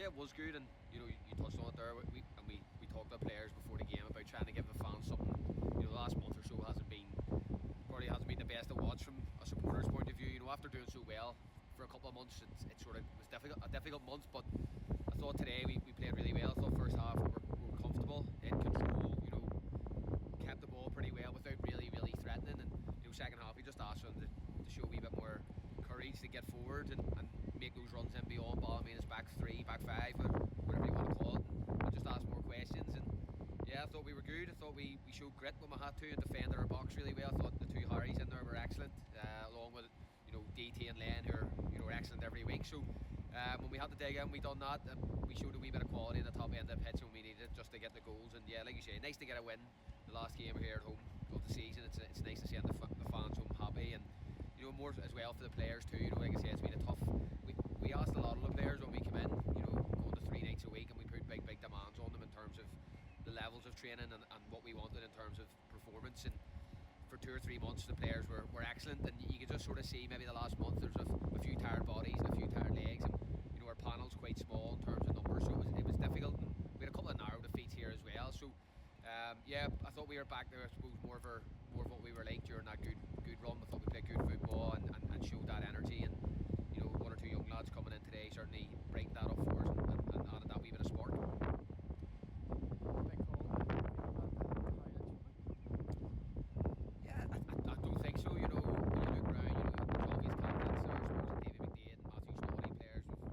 Yeah, it was good, and you touched on it there. We talked to players before the game about trying to give the fans something. The last month or so probably hasn't been the best to watch from a supporter's point of view. After doing so well for a couple of months, it was a difficult month. But I thought today we played really well. I thought first half we were comfortable, in control. Kept the ball pretty well without really threatening, and second half we just asked them to show a wee bit more courage to get forward and make those runs in beyond Ballymena's back three, back five, whatever you want to call it, and just ask more questions. And yeah, I thought we were good. I thought we showed grit when we had to and defended our box really well. I thought the two Harrys in there were excellent, along with DT and Len, who are excellent every week. So when we had to dig in, we done that, and we showed a wee bit of quality in the top end of the pitch when we needed it just to get the goals. And yeah, like you say, nice to get a win the last game here at home of the season. It's nice to see the fans home happy, and more as well for the players too. Like I say, it's been a tough. We asked a lot of the players when we come in, going to 3 nights a week, and we put big demands on them in terms of the levels of training and what we wanted in terms of performance. And for 2 or 3 months the players were excellent, and you could just sort of see maybe the last month there's a few tired bodies and a few tired legs, and our panel's quite small in terms of numbers, so it was difficult, and we had a couple of narrow defeats here as well. So yeah, I thought we were back there, I suppose, more of what we were like during that good run. I thought we played good football and showed that energy, and 1 or 2 young lads coming in today certainly brightened that up for us and added that wee bit of spark. Yeah, I don't think so. When you look around, there's always confidence there. I suppose David McDade and Matthew Snoddy, players with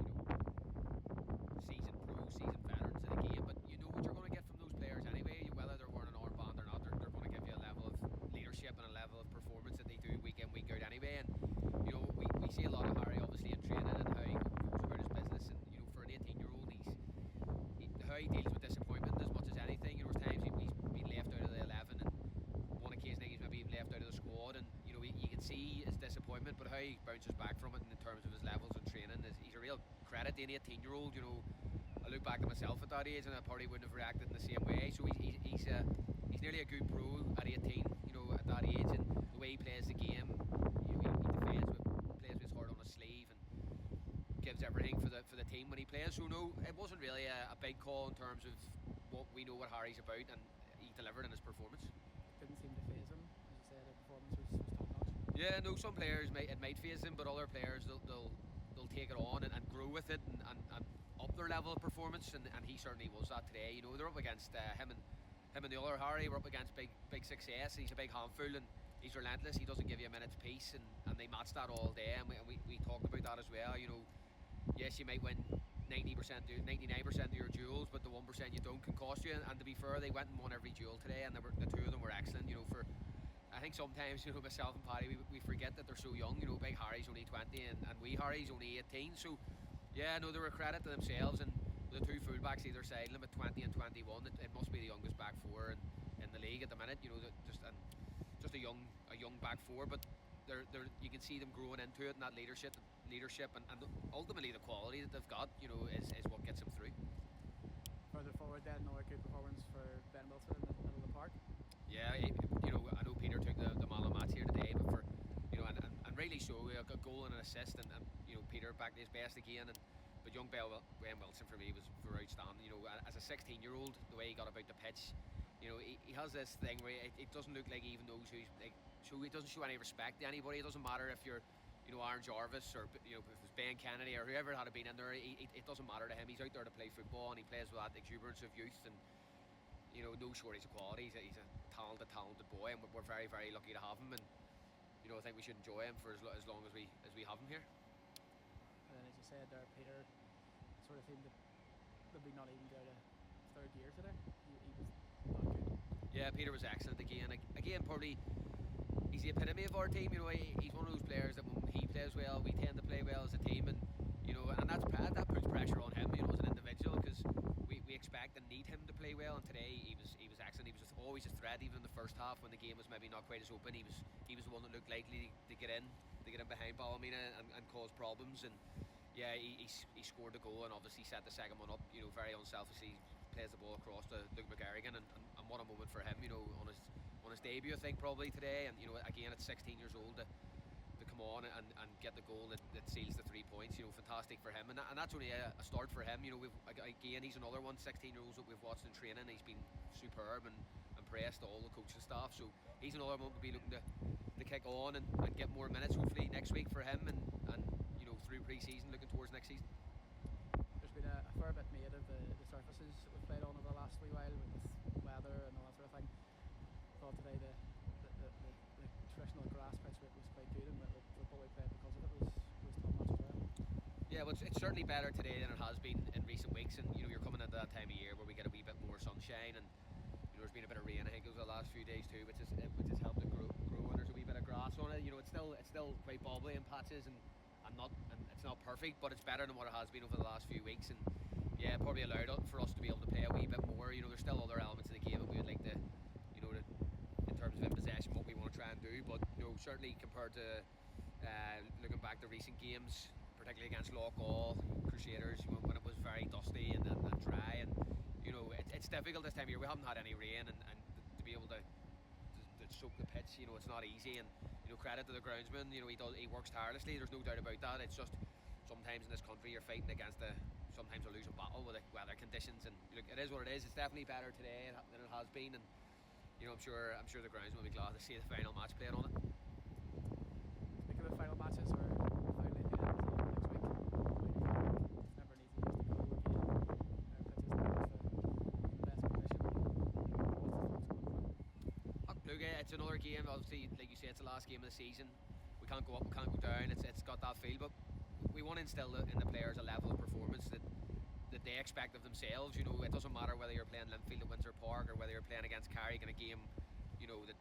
seasoned veterans in the game, but you know what you're going to get from those players anyway, whether they're wearing an armband or not. They're going to give you a level of leadership and a level of performance that they do week in, week out anyway. And we see a lot of Harry obviously in training and how he goes about his business, and for an 18-year-old how he deals with disappointment as much as anything. There's times he's been left out of the 11, and one occasion he's maybe even left out of the squad, and you can see his disappointment, but how he bounces back from it in terms of his levels of training he's a real credit to an 18-year-old. I look back at myself at that age and I probably wouldn't have reacted in the same way. So he's nearly a good pro at 18, at that age, and the way he plays the game, he defends plays with his heart on his sleeve and gives everything for the team when he plays. So no, it wasn't really a big call in terms of what we know what Harry's about, and he delivered in his performance. Didn't seem to faze him, as you said. The performance was top notch. Yeah, no, some players it might faze them, but other players they'll take it on and grow with it and up their level of performance, and he certainly was that today. They're up against him and the other Harry were up against big success. He's a big handful and he's relentless. He doesn't give you a minute's peace, and they match that all day, and we talked about that as well. Yes, you might win 99% of your duels, but the 1% you don't can cost you. And to be fair, they went and won every duel today, and the two of them were excellent. I think sometimes myself and Paddy we forget that they're so young. Big Harry's only 20 and wee Harry's only 18. So yeah, no, they were a credit to themselves, and the two fullbacks either side of them at 20 and 21, it must be the youngest back four in the league at the minute. Just a young back four, but they're you can see them growing into it, and that leadership and ultimately the quality that they've got is what gets them through. Further forward then, another good performance for Ben Wilson in the middle of the park. Yeah, I know Peter took the man of the match here today, but for and really so, a goal and an assist, and Peter back to his best again, but young Ben Wilson for me was outstanding. As a 16-year-old, the way he got about the pitch, he has this thing where it doesn't look like he even knows who's so he doesn't show any respect to anybody. It doesn't matter if you're Aaron Jarvis or if it's Ben Kennedy or whoever had been in there. It doesn't matter to him. He's out there to play football, and he plays with that exuberance of youth, and no shortage of quality. He's a talented boy, and we're very, very lucky to have him, and I think we should enjoy him for as long as we have him here. And then, as you said there, Peter sort of seemed to maybe not even go to third gear today. He was not good. Yeah, Peter was excellent again. Probably he's the epitome of our team. He's one of those players that when he plays well, we tend to play well as a team, and and that puts pressure on him, as an individual, because we expect and need him to play well. And today he was excellent. He was always a threat, even in the first half when the game was maybe not quite as open. He was the one that looked likely to get in behind Ballymena and cause problems. And yeah, he scored the goal and obviously set the second one up. Very unselfishly plays the ball across to Luke Maguire, and what a moment for him. On his debut, I think, probably today. And again, at 16 years old, to come come on and get the goal that seals the 3 points. You know, fantastic for him, and that's only a start for him. You know, again, he's another one, 16-year-olds that we've watched in training. He's been superb and impressed all the coaching staff. So he's another one we'll be looking to kick on and get more minutes hopefully next week for him, and you know, through pre-season looking towards next season. There's been a fair bit made of the surfaces that we've played on over the last wee while with weather and all that sort of thing. Thought today the traditional grass pitch was quite good, and the football we played because of it was top notch as well. Yeah, well, it's certainly better today than it has been in recent weeks, and you know, you're coming into that time of year where we get a wee bit more sunshine, and you know, there's been a bit of rain I think over the last few days too, which has helped it grow, and there's a wee bit of grass on it. You know, it's still quite bobbly in patches, and it's not perfect, but it's better than what it has been over the last few weeks, and yeah, probably allowed for us to be able to play a wee bit more. You know, there's still other elements of the game that we would like to, you know, in terms of in possession, what we want to try and do, but you know, certainly compared to looking back to recent games, particularly against Loughgall, Crusaders, when it was very dusty and dry, and you know, it's difficult this time of year. We haven't had any rain, and to be able to soak the pitch, you know, it's not easy, and you know, credit to the groundsman. You know, he works tirelessly. There's no doubt about that. It's just sometimes in this country you're fighting against sometimes a losing battle with the weather conditions, and look, it is what it is. It's definitely better today than it has been, and you know, I'm sure the groundsman will be glad to see the final match played on it. Speaking of final matches, we're finally at the end of next week. It's never an easy place to go again. Our pitch is not the best condition. What's the thoughts going for? Look, it's another game. Obviously, like you say, it's the last game of the season. We can't go up, we can't go down. It's got that feel, but we want to instill in the players a level of performance that they expect of themselves. You know, it doesn't matter whether you're playing Linfield at Windsor Park or whether you're playing against Carrick in a game, you know, that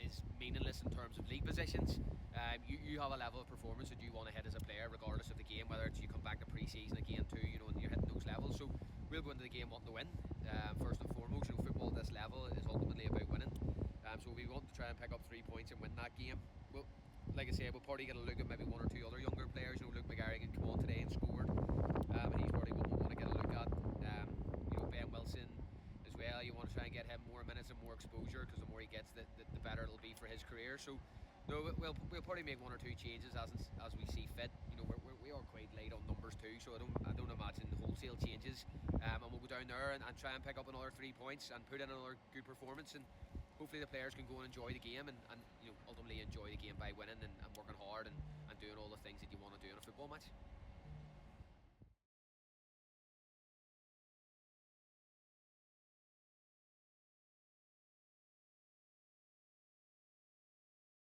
is meaningless in terms of league positions. You have a level of performance that you want to hit as a player, regardless of the game, whether it's you come back to pre-season again too, you know, and you're hitting those levels. So we'll go into the game wanting to win. First and foremost, you know, football at this level is ultimately about winning. So we want to try and pick up 3 points and win that game. Well, like I say, we'll probably get a look at maybe one or two other younger players. You know, Luke Maguire can come on today and scored, and he's probably one we want to get a look at. You know, Ben Wilson as well. You want to try and get him more minutes and more exposure, because the more he gets, the better it'll be for his career. So, no, we'll probably make one or two changes as we see fit. You know, we are quite light on numbers too, so I don't imagine wholesale changes. And we'll go down there and try and pick up another 3 points and put in another good performance, and hopefully the players can go and enjoy the game, and you know, ultimately enjoy the game by winning and working hard and doing all the things that you want to do in a football match.